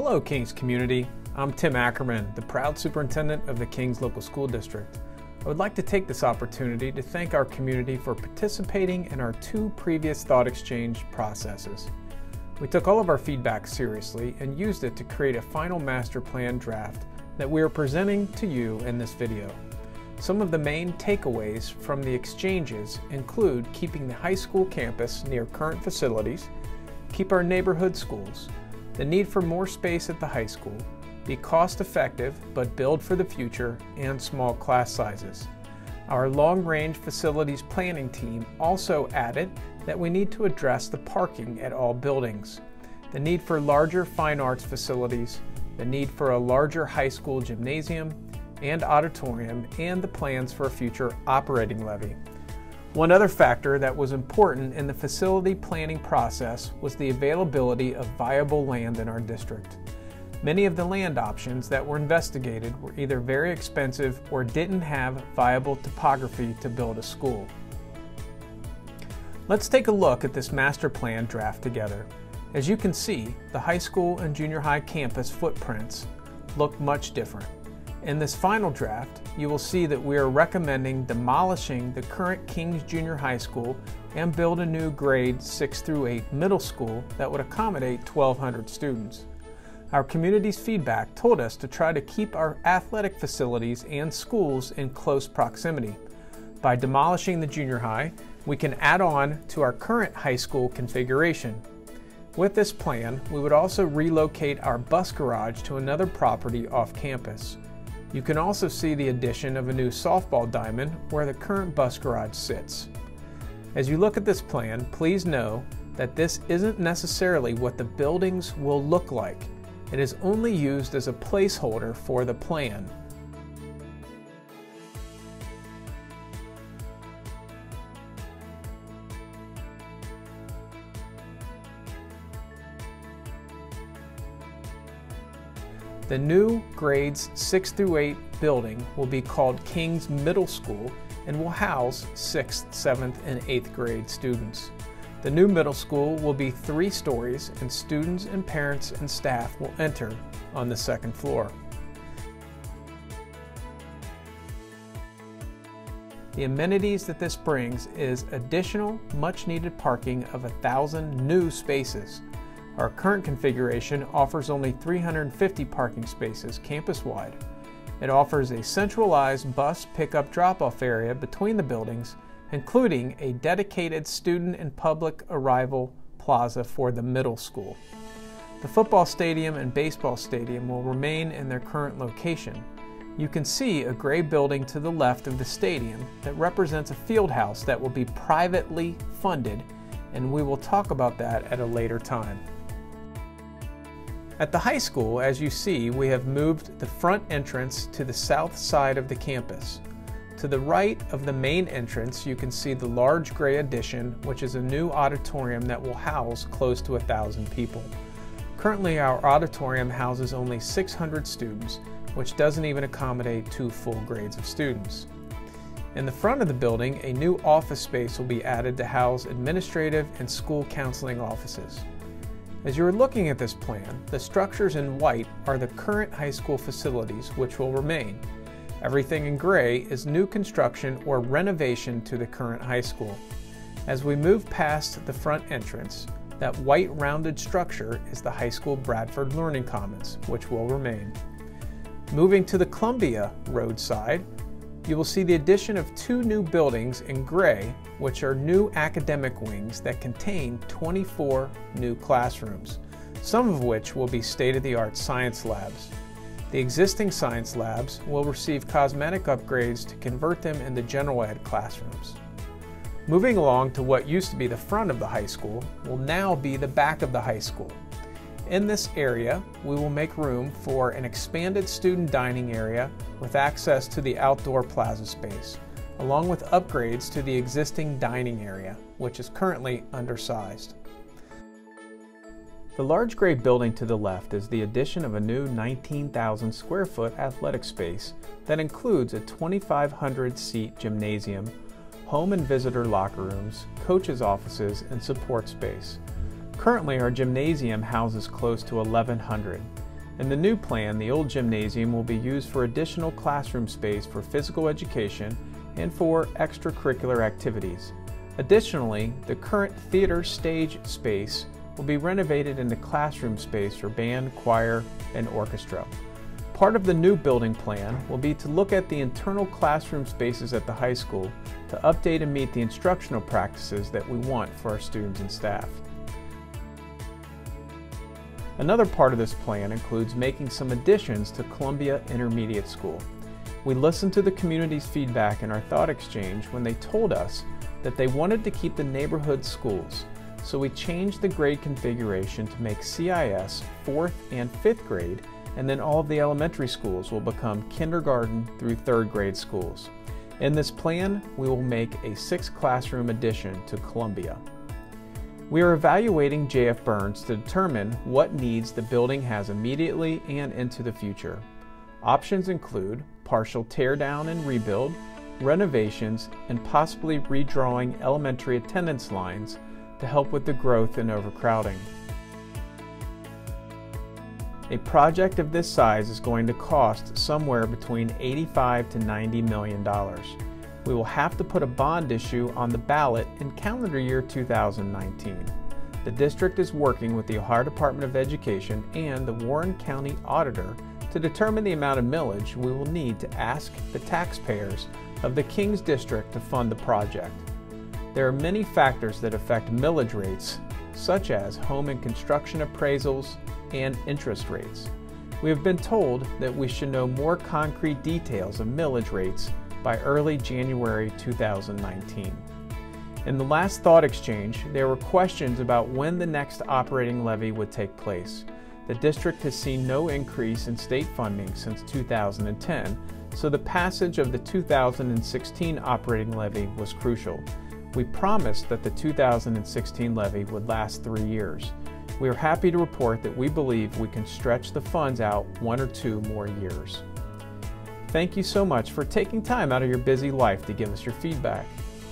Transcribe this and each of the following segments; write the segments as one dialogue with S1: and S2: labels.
S1: Hello Kings community, I'm Tim Ackerman, the proud superintendent of the Kings Local School District. I would like to take this opportunity to thank our community for participating in our 2 previous Thoughtexchange processes. We took all of our feedback seriously and used it to create a final master plan draft that we are presenting to you in this video. Some of the main takeaways from the exchanges include keeping the high school campus near current facilities, keep our neighborhood schools, the need for more space at the high school, be cost-effective but build for the future, and small class sizes. Our long-range facilities planning team also added that we need to address the parking at all buildings, the need for larger fine arts facilities, the need for a larger high school gymnasium and auditorium, and the plans for a future operating levy. One other factor that was important in the facility planning process was the availability of viable land in our district. Many of the land options that were investigated were either very expensive or didn't have viable topography to build a school. Let's take a look at this master plan draft together. As you can see, the high school and junior high campus footprints look much different. In this final draft, you will see that we are recommending demolishing the current Kings Junior High School and build a new grade 6 through 8 middle school that would accommodate 1,200 students. Our community's feedback told us to try to keep our athletic facilities and schools in close proximity. By demolishing the junior high, we can add on to our current high school configuration. With this plan, we would also relocate our bus garage to another property off campus. You can also see the addition of a new softball diamond where the current bus garage sits. As you look at this plan, please know that this isn't necessarily what the buildings will look like. It is only used as a placeholder for the plan. The new grades 6 through 8 building will be called Kings Middle School and will house 6th, 7th, and 8th grade students. The new middle school will be 3 stories, and students and parents and staff will enter on the 2nd floor. The amenities that this brings is additional much needed parking of 1,000 new spaces. Our current configuration offers only 350 parking spaces campus-wide. It offers a centralized bus pickup drop-off area between the buildings, including a dedicated student and public arrival plaza for the middle school. The football stadium and baseball stadium will remain in their current location. You can see a gray building to the left of the stadium that represents a field house that will be privately funded, and we will talk about that at a later time. At the high school, as you see, we have moved the front entrance to the south side of the campus. To the right of the main entrance, you can see the large gray addition, which is a new auditorium that will house close to 1,000 people. Currently, our auditorium houses only 600 students, which doesn't even accommodate 2 full grades of students. In the front of the building, a new office space will be added to house administrative and school counseling offices. As you are looking at this plan, the structures in white are the current high school facilities, which will remain. Everything in gray is new construction or renovation to the current high school. As we move past the front entrance, that white rounded structure is the high school Bradford Learning Commons, which will remain. Moving to the Columbia Road side, you will see the addition of 2 new buildings in gray, which are new academic wings that contain 24 new classrooms, some of which will be state-of-the-art science labs. The existing science labs will receive cosmetic upgrades to convert them into general ed classrooms. Moving along to what used to be the front of the high school will now be the back of the high school. In this area, we will make room for an expanded student dining area with access to the outdoor plaza space, along with upgrades to the existing dining area, which is currently undersized. The large gray building to the left is the addition of a new 19,000 square foot athletic space that includes a 2,500 seat gymnasium, home and visitor locker rooms, coaches' offices, and support space. Currently, our gymnasium houses close to 1,100. In the new plan, the old gymnasium will be used for additional classroom space for physical education and for extracurricular activities. Additionally, the current theater stage space will be renovated into classroom space for band, choir, and orchestra. Part of the new building plan will be to look at the internal classroom spaces at the high school to update and meet the instructional practices that we want for our students and staff. Another part of this plan includes making some additions to Columbia Intermediate School. We listened to the community's feedback in our Thought Exchange when they told us that they wanted to keep the neighborhood schools, so we changed the grade configuration to make CIS 4th and 5th grade, and then all of the elementary schools will become kindergarten through 3rd grade schools. In this plan, we will make a 6th classroom addition to Columbia. We are evaluating J.F. Burns to determine what needs the building has immediately and into the future. Options include partial tear down and rebuild, renovations, and possibly redrawing elementary attendance lines to help with the growth and overcrowding. A project of this size is going to cost somewhere between $85 to $90 million. We will have to put a bond issue on the ballot in calendar year 2019. The district is working with the Ohio Department of Education and the Warren County Auditor to determine the amount of millage we will need to ask the taxpayers of the Kings District to fund the project. There are many factors that affect millage rates, such as home and construction appraisals and interest rates. We have been told that we should know more concrete details of millage rates by early January 2019. In the last Thought Exchange, there were questions about when the next operating levy would take place. The district has seen no increase in state funding since 2010, so the passage of the 2016 operating levy was crucial. We promised that the 2016 levy would last 3 years. We are happy to report that we believe we can stretch the funds out 1 or 2 more years. Thank you so much for taking time out of your busy life to give us your feedback.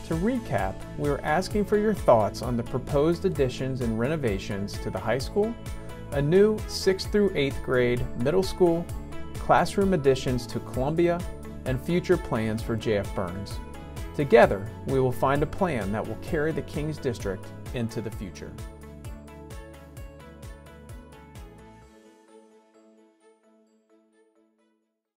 S1: To recap, we are asking for your thoughts on the proposed additions and renovations to the high school, a new 6th through 8th grade middle school, classroom additions to Columbia, and future plans for J.F. Burns. Together, we will find a plan that will carry the Kings District into the future.